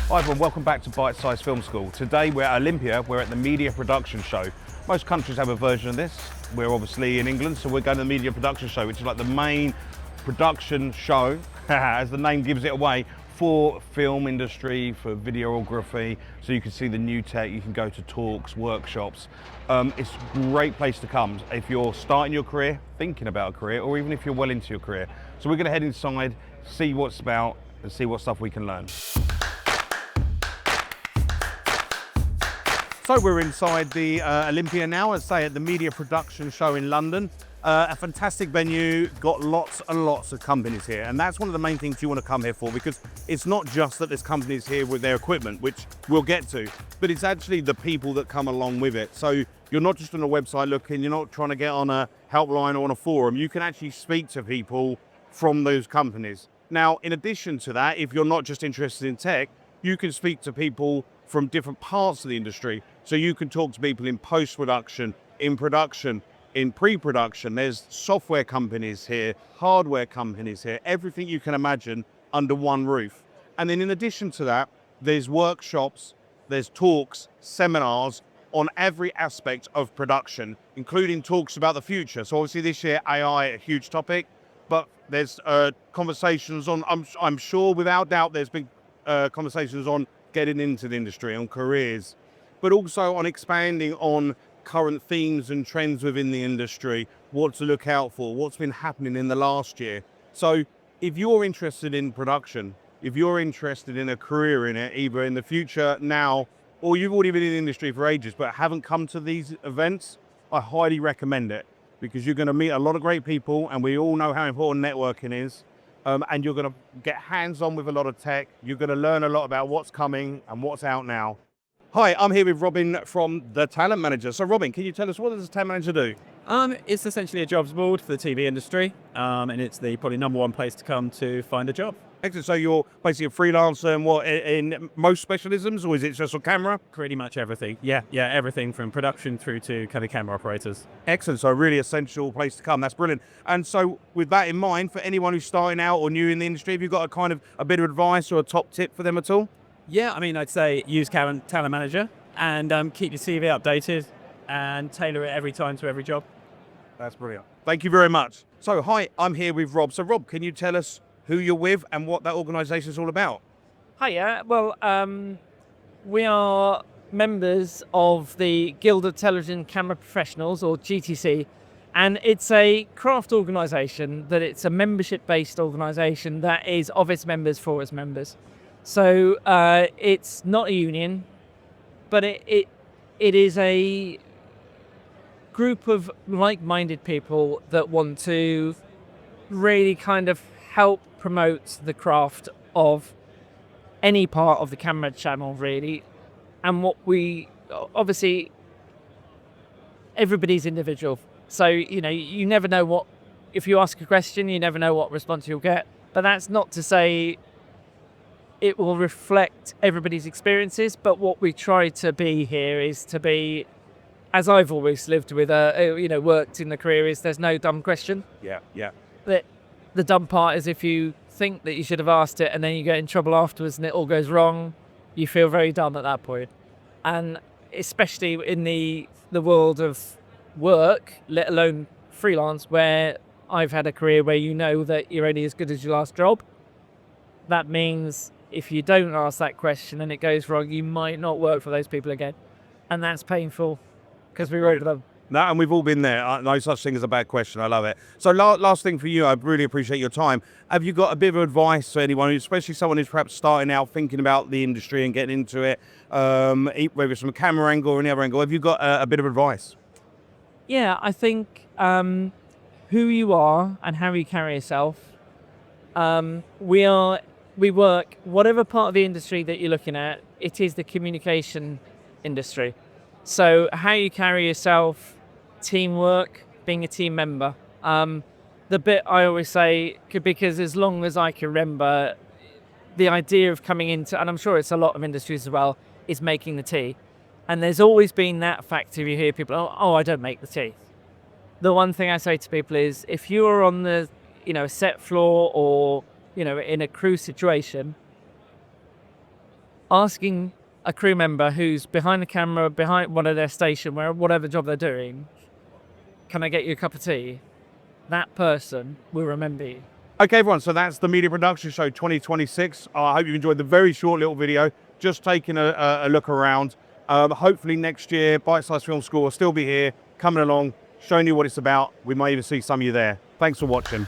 Hi everyone, welcome back to Bite Size Film School. Today we're at Olympia, we're at the Media Production Show. Most countries have a version of this. We're obviously in England, so we're going to the Media Production Show, which is like the main production show, as the name gives it away, for film industry, for videography. So you can see the new tech, you can go to talks, workshops. It's a great place to come if you're starting your career, thinking about a career, or even if you're well into your career. So we're going to head inside, see what's about, and see what stuff we can learn. So we're inside the Olympia now, as I say, at the Media Production Show in London. A fantastic venue, got lots and lots of companies here, and that's one of the main things you want to come here for, because it's not just that there's companies here with their equipment, which we'll get to, but it's actually the people that come along with it. So you're not just on a website looking, you're not trying to get on a helpline or on a forum, you can actually speak to people from those companies. Now, in addition to that, if you're not just interested in tech, you can speak to people from different parts of the industry. So you can talk to people in post-production, in production, in pre-production. There's software companies here, hardware companies here, everything you can imagine under one roof. And then in addition to that, there's workshops, there's talks, seminars on every aspect of production, including talks about the future. So obviously this year, AI, a huge topic, but there's conversations on, I'm sure without doubt, there's been conversations on getting into the industry, on careers, but also on expanding on current themes and trends within the industry, what to look out for, what's been happening in the last year. So if you're interested in production, if you're interested in a career in it, either in the future, now, or you've already been in the industry for ages but haven't come to these events, I highly recommend it, because you're going to meet a lot of great people, and we all know how important networking is. And you're going to get hands-on with a lot of tech. You're going to learn a lot about what's coming and what's out now. Hi, I'm here with Robin from The Talent Manager. So Robin, can you tell us, what does the Talent Manager do? It's essentially a jobs board for the TV industry, and it's the probably number one place to come to find a job. Excellent. So you're basically a freelancer and what, in most specialisms, or is it just on camera? Pretty much everything. Yeah, everything from production through to kind of camera operators. Excellent. So a really essential place to come. That's brilliant. And so with that in mind, for anyone who's starting out or new in the industry, have you got a bit of advice or a top tip for them at all? Yeah, I mean, I'd say use Talent Manager and keep your CV updated and tailor it every time to every job. That's brilliant. Thank you very much. So hi, I'm here with Rob. So Rob, can you tell us who you're with and what that organisation is all about? Hiya. Well, we are members of the Guild of Television Camera Professionals, or GTC, and it's a craft organisation that it's a membership-based organisation that is of its members for its members. So it's not a union, but it is a group of like-minded people that want to really kind of help promote the craft of any part of the camera channel, really. And what we obviously, everybody's individual, so you never know what, if you ask a question, you never know what response you'll get. But that's not to say it will reflect everybody's experiences, but what we try to be here is to be, as I've always lived with worked in the career, is there's no dumb question. Yeah. But the dumb part is if you think that you should have asked it and then you get in trouble afterwards and it all goes wrong, you feel very dumb at that point. And especially in the world of work, let alone freelance, where I've had a career where you know that you're only as good as your last job. That means if you don't ask that question and it goes wrong, you might not work for those people again. And that's painful, because we wrote them. No, and we've all been there. No such thing as a bad question. I love it. So last thing for you, I really appreciate your time. Have you got a bit of advice for anyone, especially someone who's perhaps starting out, thinking about the industry and getting into it, whether it's from a camera angle or any other angle? Have you got a bit of advice? Yeah, I think who you are and how you carry yourself. We work, whatever part of the industry that you're looking at, it is the communication industry. So how you carry yourself, teamwork, being a team member. The bit I always say, because as long as I can remember, the idea of coming into, and I'm sure it's a lot of industries as well, is making the tea. And there's always been that factor. You hear people, oh, I don't make the tea. The one thing I say to people is, if you are on the, set floor or, in a crew situation, asking a crew member who's behind the camera, behind one of their station, whatever job they're doing, can I get you a cup of tea? That person will remember you. Okay, everyone, so that's the Media Production Show 2026. I hope you enjoyed the very short little video, just taking a look around. Hopefully next year, Bite Size Film School will still be here, coming along, showing you what it's about. We might even see some of you there. Thanks for watching.